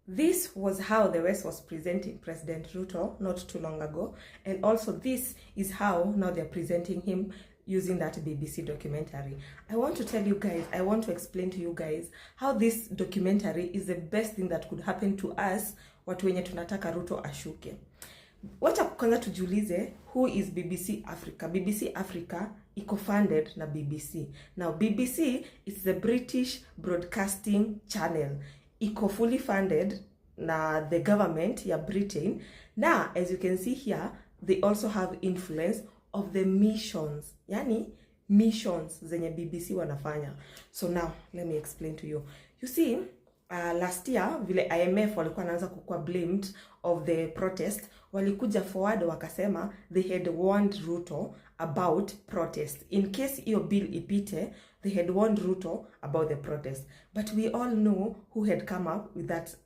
This was how the West was presenting President Ruto not too long ago, and also this is how now they're presenting him using that BBC documentary. I want to tell you guys, I want to explain to you guys how this documentary is the best thing that could happen to us, watu wenye tunataka Ruto ashuke. Wacha kwanza tujiulize, who is BBC Africa? BBC Africa iko funded na BBC. Now BBC is the British Broadcasting Channel. Iko fully funded na the government ya Britain. Now, as you can see here, they also have influence of the missions. Yani, missions zenye BBC wanafanya. So now, let me explain to you. You see, last year, vile IMF walikuwa wanaanza kukua blamed of the protest, walikuja forward wakasema they had warned Ruto about protest. In case iyo bill ipite, they had warned Ruto about the protest. But we all know who had come up with that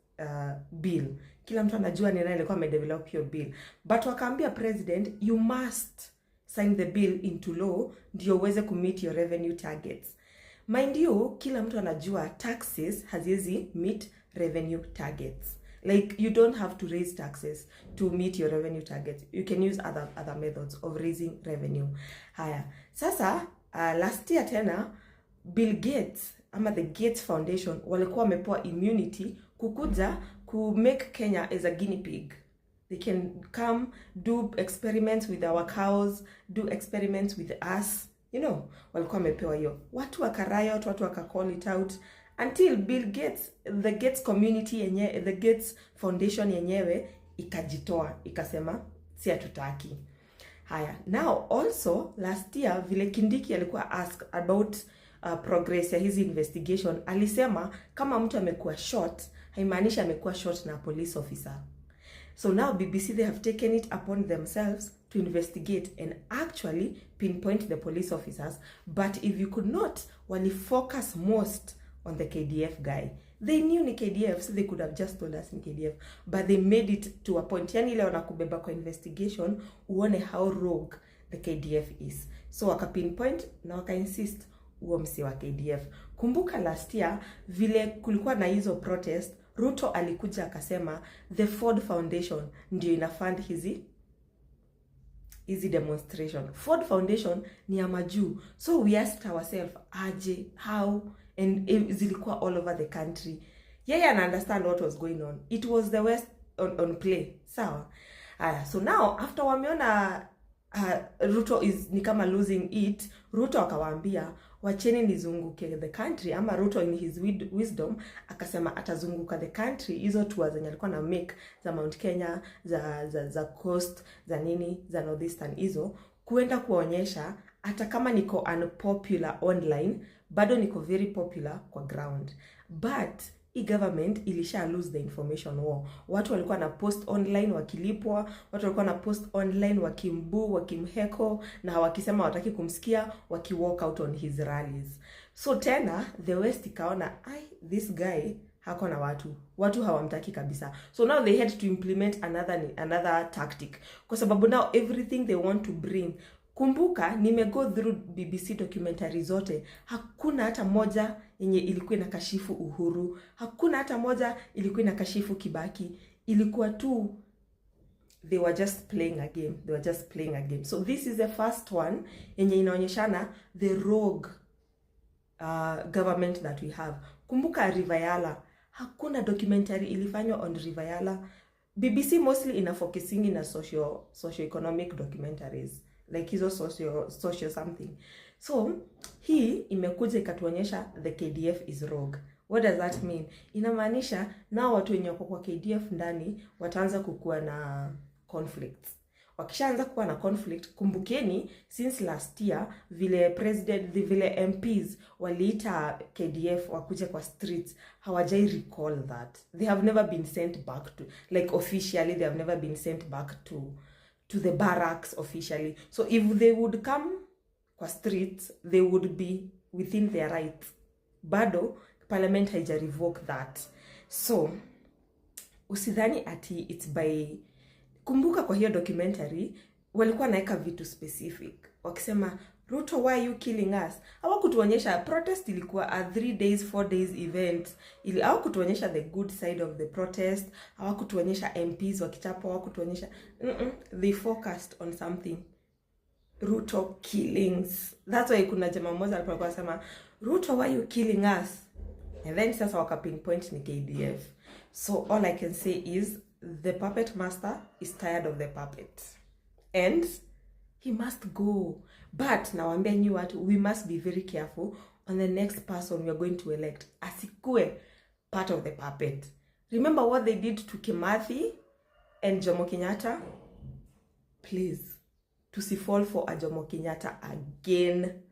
bill. Kila mtu anajua ni nani alikuwa amedevelop hiyo bill. But wakaambia president, you must sign the bill into law ndio uweze kumeet your revenue targets. Mind you, kila mtu anajua taxes haziwezi meet revenue targets. Like, you don't have to raise taxes to meet your revenue targets. You can use other methods of raising revenue. Haya. Sasa, last year tena, Bill Gates, ama the Gates Foundation, walikuwa wamepewa immunity kukuja make Kenya as a guinea pig. They can come, do experiments with our cows, do experiments with us. You know, walikuwa wamepewa hiyo. Watu wakariot, watu call it out. Until Bill Gates, the Gates community yenyewe, the Gates Foundation yenyewe, ikajitoa, ikasema, si hatutaki. Haya, now also, last year, vile Kindiki alikuwa asked about progress ya hizi investigation, alisema, kama mtu amekuwa shot, haimaanishi amekuwa shot na police officer. So now BBC, they have taken it upon themselves to investigate and actually pinpoint the police officers. But if you could not, wali focus most on the KDF guy. They knew ni KDF, so they could have just told us ni KDF. But they made it to a point. Yani ile wanakubeba kwa investigation, uone how rogue the KDF is. So waka pinpoint na waka insist uo msi wa KDF. Kumbuka last year, vile kulikuwa na hizo protest, Ruto alikuja akasema the Ford Foundation ndio inafund hizi demonstration. Ford Foundation ni ya majuu. So we asked ourselves, aje, how, and zilikuwa all over the country. Yeah, and understand what was going on. It was the West on play. Sawa. So now, after wameona Ruto is ni kama losing it, Ruto akawaambia, wacheni nizunguke the country, ama Ruto in his wisdom akasema atazunguka the country, hizo tours zenye alikuwa na make za Mount Kenya, za coast, za nini, za northeastern hizo, kuenda kuonyesha hata kama niko unpopular online, bado niko very popular kwa ground. But government ilisha lose the information war. Watu walikuwa na post online wakilipwa, watu walikuwa na post online wakimbu, wakimheko, na wakisema wataki kumsikia, waki walk out on his rallies. So tena the West ikaona, this guy hako na watu hawamtaki kabisa. So now they had to implement another tactic, kwa sababu now everything they want to bring. Kumbuka, go through BBC documentary zote, hakuna hata moja yenye ilikuwa inakashifu Uhuru, hakuna hata moja ilikuwa inakashifu Kibaki. Ilikuwa tu, they were just playing a game. So this is the first one yenye inaonyeshana the rogue government that we have. Kumbuka Rivayala, hakuna documentary ilifanywa on Rivayala. BBC mostly focusing in a socio-economic documentaries, like hizo social something. So hii imekuja ikatuonyesha the KDF is rogue. What does that mean? Inamaanisha na watu wenye wako kwa KDF ndani wataanza kukua na conflicts. Wakishaanza kuwa na conflict, kumbukeni since last year vile MPs waliita KDF wakuje kwa streets, hawajai recall that. They have never been sent back to, like officially they have never been sent back to the barracks officially. So if they would come kwa streets, they would be within their rights. Bado parliament haija revoke that. So usidhani ati it's by, kumbuka kwa hiyo documentary walikuwa naeka vitu specific. wakisema Ruto, why are you killing us? Hawakutuonyesha protest ilikuwa a 3 days 4 days event. Hawakutuonyesha the good side of the protest. Hawakutuonyesha MPs wakichapa, hawakutuonyesha they focused on something. Ruto killings. That's why kuna jamaa mmoja alikuwa anasema Ruto, why are you killing us? And then sasa waka pinpoint ni KDF. So all I can say is the puppet master is tired of the puppet. And he must go. But nawaambia nyi watu, we must be very careful on the next person we are going to elect. Asikue part of the puppet. Remember what they did to Kimathi and Jomo Kenyatta? Please, to fall for a Jomo Kenyatta again.